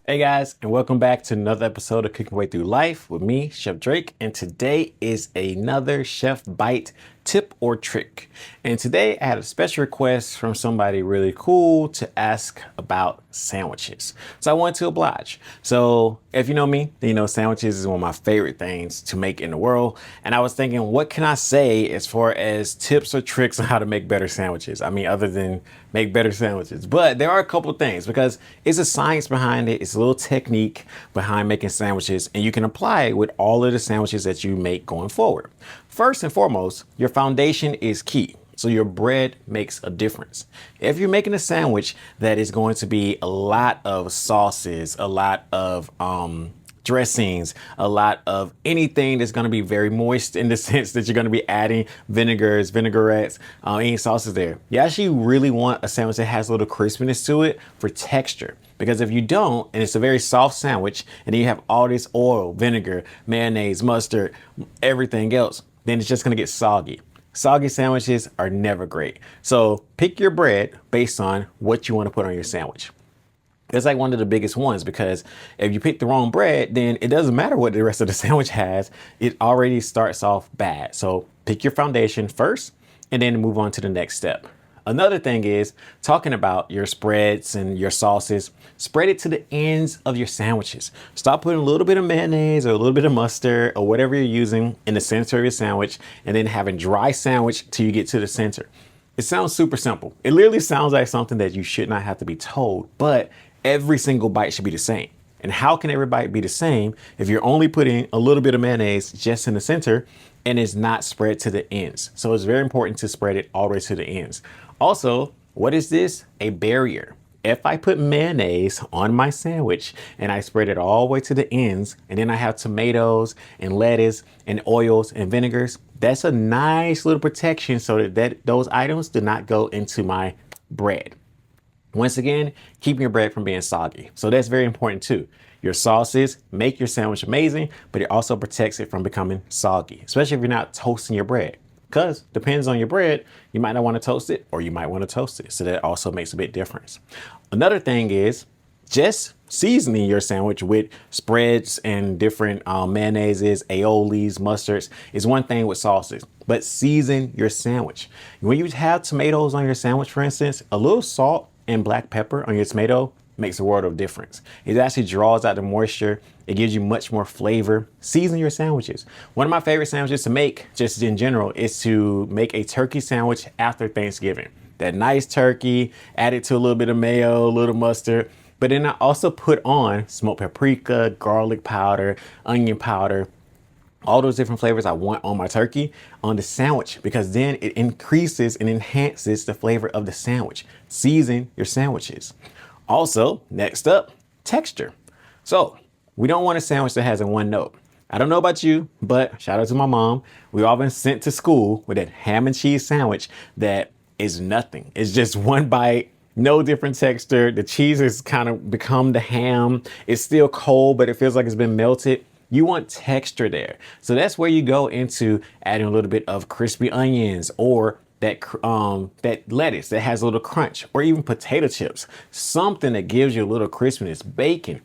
Hey guys, and welcome back to another episode of Cooking Way Through Life with me, Chef Drake. And today is another Chef Bite tip or trick. And today I had a special request from somebody really cool to ask about sandwiches. So I wanted to oblige. So if you know me, then you know sandwiches is one of my favorite things to make in the world. And I was thinking, what can I say as far as tips or tricks on how to make better sandwiches? I mean, other than make better sandwiches, but there are a couple of things because it's a science behind it. It's a little technique behind making sandwiches, and you can apply it with all of the sandwiches that you make going forward. First and foremost, your foundation is key. So your bread makes a difference. If you're making a sandwich that is going to be a lot of sauces, a lot of dressings, a lot of anything that's going to be very moist in the sense that you're going to be adding vinegars, vinaigrettes, any sauces there. You actually really want a sandwich that has a little crispiness to it for texture. Because if you don't, and it's a very soft sandwich, and then you have all this oil, vinegar, mayonnaise, mustard, everything else, then it's just going to get soggy. Soggy sandwiches are never great. So pick your bread based on what you want to put on your sandwich. It's like one of the biggest ones because if you pick the wrong bread, then it doesn't matter what the rest of the sandwich has. It already starts off bad. So pick your foundation first and then move on to the next step. Another thing is talking about your spreads and your sauces. Spread it to the ends of your sandwiches. Stop putting a little bit of mayonnaise or a little bit of mustard or whatever you're using in the center of your sandwich and then having dry sandwich till you get to the center. It sounds super simple. It literally sounds like something that you should not have to be told, but every single bite should be the same. And how can every bite be the same if you're only putting a little bit of mayonnaise just in the center and it's not spread to the ends? So it's very important to spread it all the way to the ends. Also, what is this? A barrier. If I put mayonnaise on my sandwich and I spread it all the way to the ends, and then I have tomatoes and lettuce and oils and vinegars, that's a nice little protection so that those items do not go into my bread. Once again, keeping your bread from being soggy. So that's very important too. Your sauces make your sandwich amazing, but it also protects it from becoming soggy, especially if you're not toasting your bread. Because depends on your bread, you might not want to toast it or you might want to toast it. So that also makes a big difference. Another thing is just seasoning your sandwich with spreads and different mayonnaises, aiolis, mustards is one thing with sauces, but season your sandwich. When you have tomatoes on your sandwich, for instance, a little salt and black pepper on your tomato makes a world of difference. It actually draws out the moisture. It gives you much more flavor. Season your sandwiches. One of my favorite sandwiches to make, just in general, is to make a turkey sandwich after Thanksgiving. That nice turkey, add it to a little bit of mayo, a little mustard, but then I also put on smoked paprika, garlic powder, onion powder, all those different flavors I want on my turkey on the sandwich, because then it increases and enhances the flavor of the sandwich. Season your sandwiches. Also, next up, texture. So we don't want a sandwich that has a one note. I don't know about you, but shout out to my mom. We've all been sent to school with that ham and cheese sandwich that is nothing. It's just one bite, no different texture. The cheese has kind of become the ham. It's still cold, but it feels like it's been melted. You want texture there. So that's where you go into adding a little bit of crispy onions or that lettuce that has a little crunch, or even potato chips, something that gives you a little crispiness, bacon,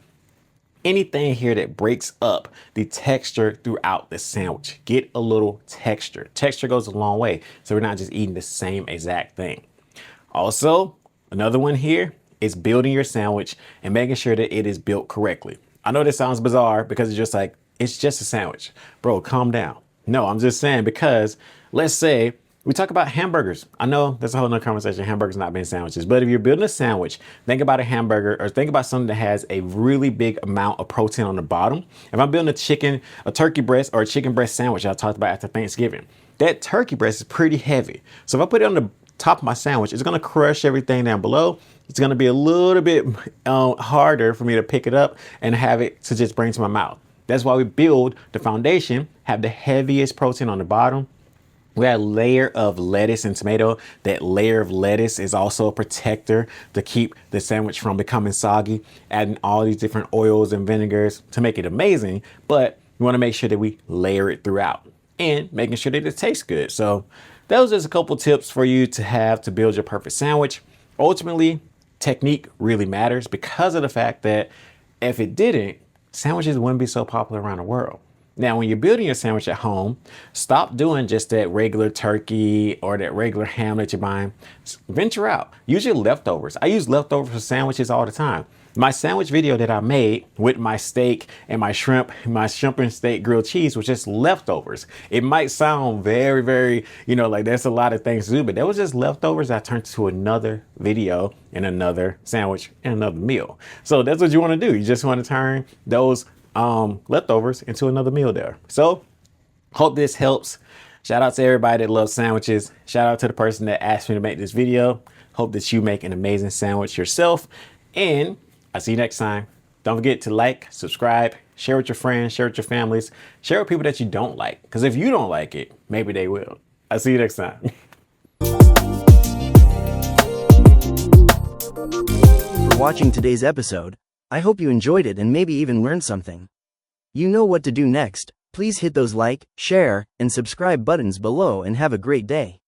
anything here that breaks up the texture throughout the sandwich. Get a little texture. Texture goes a long way. So we're not just eating the same exact thing. Also, another one here is building your sandwich and making sure that it is built correctly. I know this sounds bizarre because it's just a sandwich. Bro, calm down. No, I'm just saying, because let's say we talk about hamburgers. I know that's a whole nother conversation, hamburgers not being sandwiches, but if you're building a sandwich, think about a hamburger or think about something that has a really big amount of protein on the bottom. If I'm building a turkey breast or a chicken breast sandwich I talked about after Thanksgiving, that turkey breast is pretty heavy. So if I put it on the top of my sandwich, it's gonna crush everything down below. It's gonna be a little bit harder for me to pick it up and have it to just bring to my mouth. That's why we build the foundation, have the heaviest protein on the bottom. We add a layer of lettuce and tomato. That layer of lettuce is also a protector to keep the sandwich from becoming soggy. Adding all these different oils and vinegars to make it amazing, but we want to make sure that we layer it throughout and making sure that it tastes good. So those are just a couple tips for you to have to build your perfect sandwich. Ultimately, technique really matters because of the fact that If it didn't, sandwiches wouldn't be so popular around the world. Now, when you're building your sandwich at home, stop doing just that regular turkey or that regular ham that you're buying. Venture out. Use your leftovers. I use leftovers for sandwiches all the time. My sandwich video that I made with my steak and my shrimp and steak grilled cheese was just leftovers. It might sound very, very, like there's a lot of things to do, but that was just leftovers that turned to another video and another sandwich and another meal. So that's what you want to do. You just want to turn those leftovers into another meal there. So hope this helps. Shout out to everybody that loves sandwiches. Shout out to the person that asked me to make this video. Hope that you make an amazing sandwich yourself. And I'll see you next time. Don't forget to like, subscribe, share with your friends, share with your families, share with people that you don't like. Because if you don't like it, maybe they will. I'll see you next time. For watching today's episode, I hope you enjoyed it and maybe even learned something. You know what to do next. Please hit those like, share, and subscribe buttons below and have a great day.